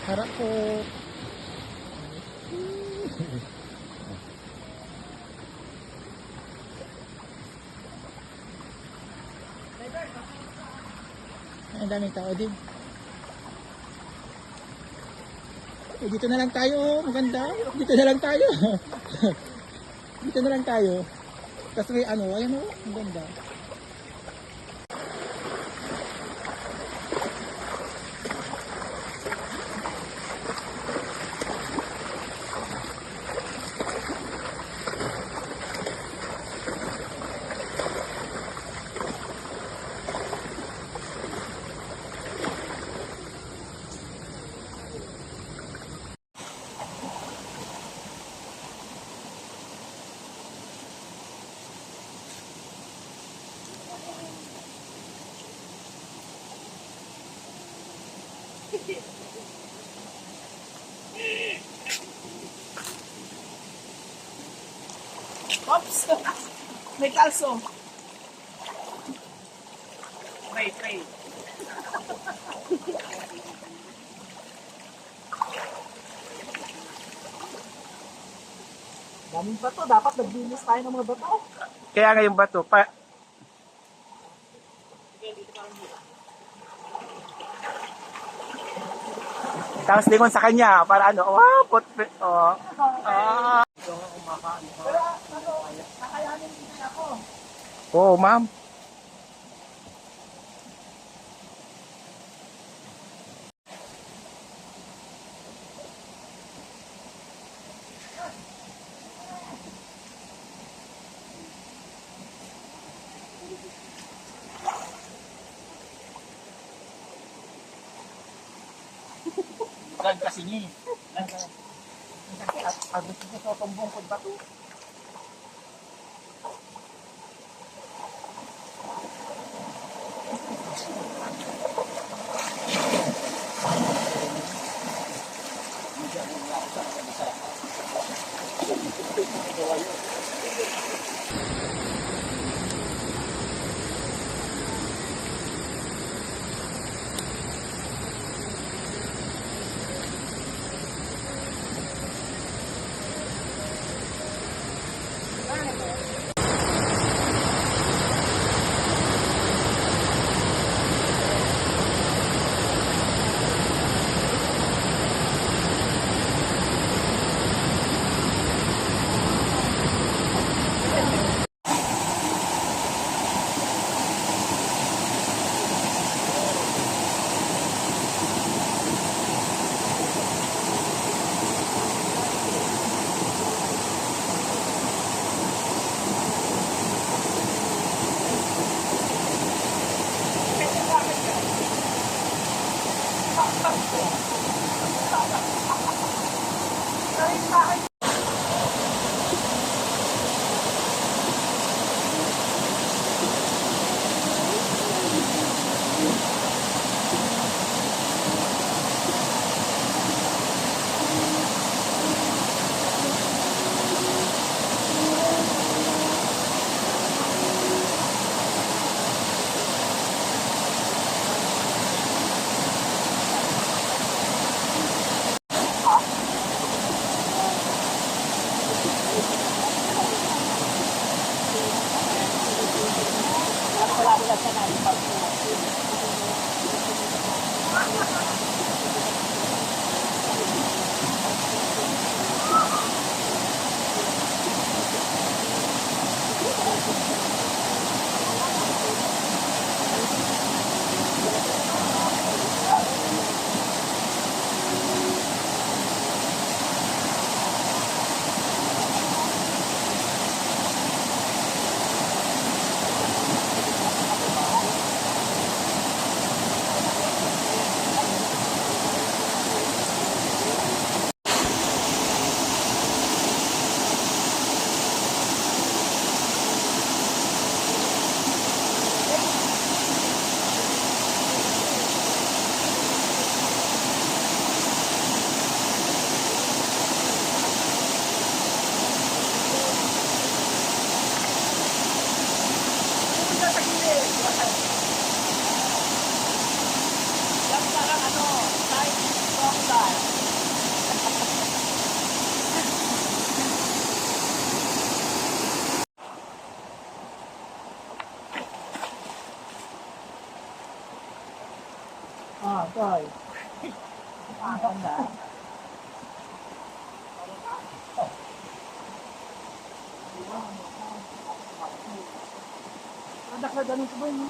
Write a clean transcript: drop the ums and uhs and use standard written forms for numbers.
Harap po. Ang daming tao din. Eh, dito na lang tayo, maganda. Dito na lang tayo. Dito na lang tayo. Tapos may ano, ayan o, ang ganda. Oops! May kalso. Pray. Daming bato. Dapat naglinis tayo ng mga bato. Kaya nga yung bato, tapos lingon sa kanya, para ano, wow, oh. Pero ano, kakayanin din ako. Oo, ma'am. Bukan kasi ni. At gusto ko sa tumbong kod bato. Anak na ganun ko ba yun?